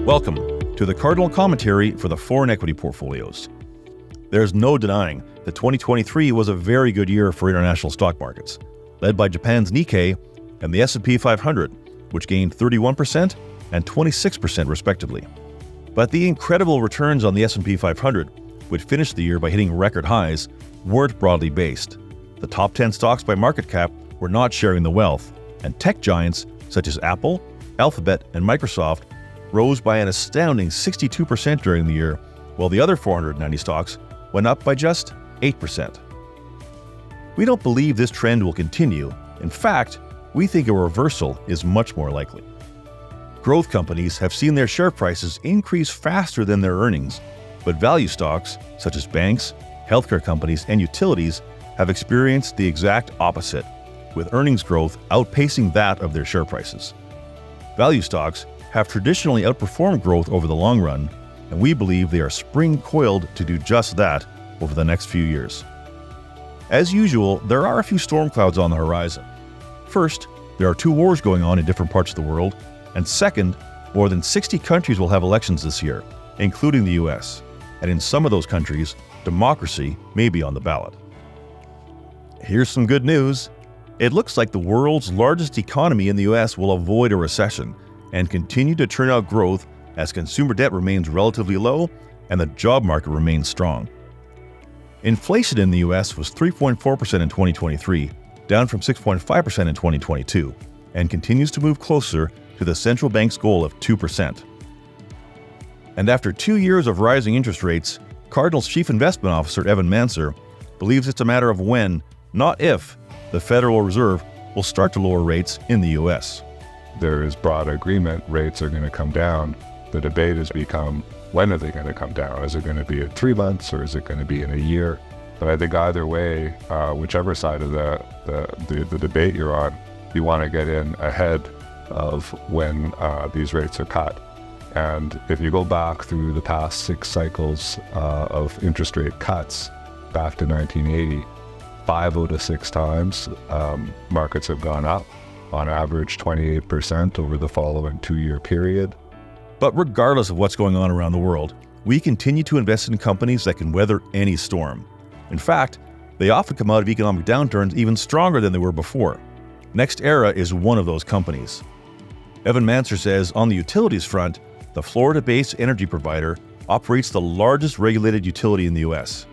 Welcome to the Cardinal Commentary for the foreign equity portfolios. There's no denying that 2023 was a very good year for international stock markets, led by Japan's Nikkei and the S&P 500, which gained 31% and 26% respectively. But the incredible returns on the S&P 500, which finished the year by hitting record highs, weren't broadly based. The top 10 stocks by market cap were not sharing the wealth, and tech giants such as Apple, Alphabet, and Microsoft rose by an astounding 62% during the year, while the other 490 stocks went up by just 8%. We don't believe this trend will continue. In fact, we think a reversal is much more likely. Growth companies have seen their share prices increase faster than their earnings, but value stocks, such as banks, healthcare companies, and utilities, have experienced the exact opposite, with earnings growth outpacing that of their share prices. Value stocks have traditionally outperformed growth over the long run, and we believe they are spring-coiled to do just that over the next few years. As usual, there are a few storm clouds on the horizon. First, there are two wars going on in different parts of the world, and second, more than 60 countries will have elections this year, including the US, and in some of those countries, democracy may be on the ballot. Here's some good news. It looks like the world's largest economy in the US will avoid a recession and continue to turn out growth as consumer debt remains relatively low and the job market remains strong. Inflation in the US was 3.4% in 2023, down from 6.5% in 2022, and continues to move closer to the central bank's goal of 2%. And after 2 years of rising interest rates, Cardinal's Chief Investment Officer Evan Manser believes it's a matter of when, not if, the Federal Reserve will start to lower rates in the US. There is broad agreement rates are going to come down. The debate has become, when are they going to come down? Is it going to be in 3 months or is it going to be in a year? But I think either way, whichever side of the debate you're on, you want to get in ahead of when these rates are cut. And if you go back through the past 6 cycles of interest rate cuts back to 1980, 5 out of 6 times markets have gone up, on average 28% over the following 2-year period. But regardless of what's going on around the world, we continue to invest in companies that can weather any storm. In fact, they often come out of economic downturns even stronger than they were before. NextEra is one of those companies. Evan Manser says on the utilities front, the Florida-based energy provider operates the largest regulated utility in the US.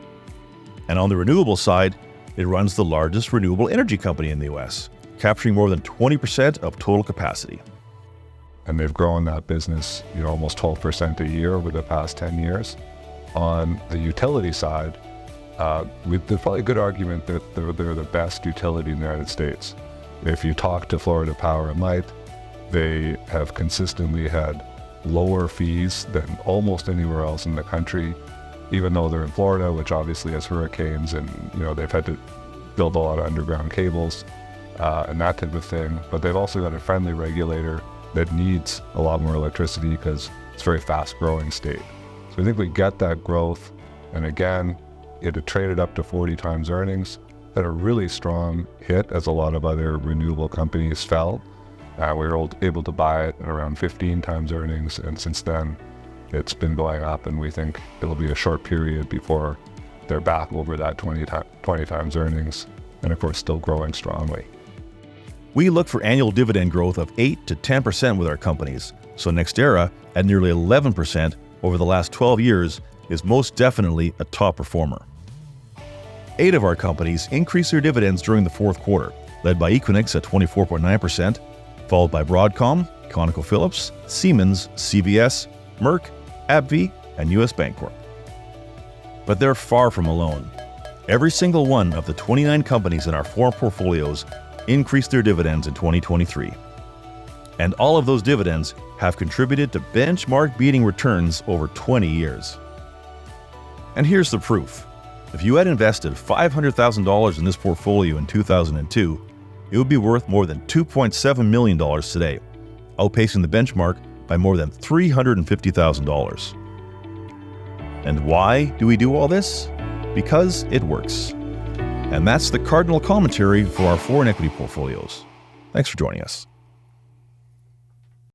And on the renewable side, it runs the largest renewable energy company in the US, capturing more than 20% of total capacity. And they've grown that business, almost 12% a year over the past 10 years. On the utility side, there's probably a good argument that they're the best utility in the United States. If you talk to Florida Power and Light, they have consistently had lower fees than almost anywhere else in the country, even though they're in Florida, which obviously has hurricanes and they've had to build a lot of underground cables and that type of thing. But they've also got a friendly regulator that needs a lot more electricity because it's a very fast-growing state. So I think we get that growth, and again, it had traded up to 40 times earnings, had a really strong hit as a lot of other renewable companies fell. We were able to buy it at around 15 times earnings, and since then it's been going up, and we think it'll be a short period before they're back over that 20 times earnings, and of course still growing strongly. We look for annual dividend growth of 8 to 10% with our companies, so NextEra, at nearly 11% over the last 12 years, is most definitely a top performer. 8 of our companies increased their dividends during the fourth quarter, led by Equinix at 24.9%, followed by Broadcom, ConocoPhillips, Siemens, CVS, Merck, AbbVie, and US Bancorp. But they're far from alone. Every single one of the 29 companies in our foreign portfolios increased their dividends in 2023. And all of those dividends have contributed to benchmark-beating returns over 20 years. And here's the proof. If you had invested $500,000 in this portfolio in 2002, it would be worth more than $2.7 million today, outpacing the benchmark by more than $350,000. And why do we do all this? Because it works. And that's the Cardinal Commentary for our foreign equity portfolios. Thanks for joining us.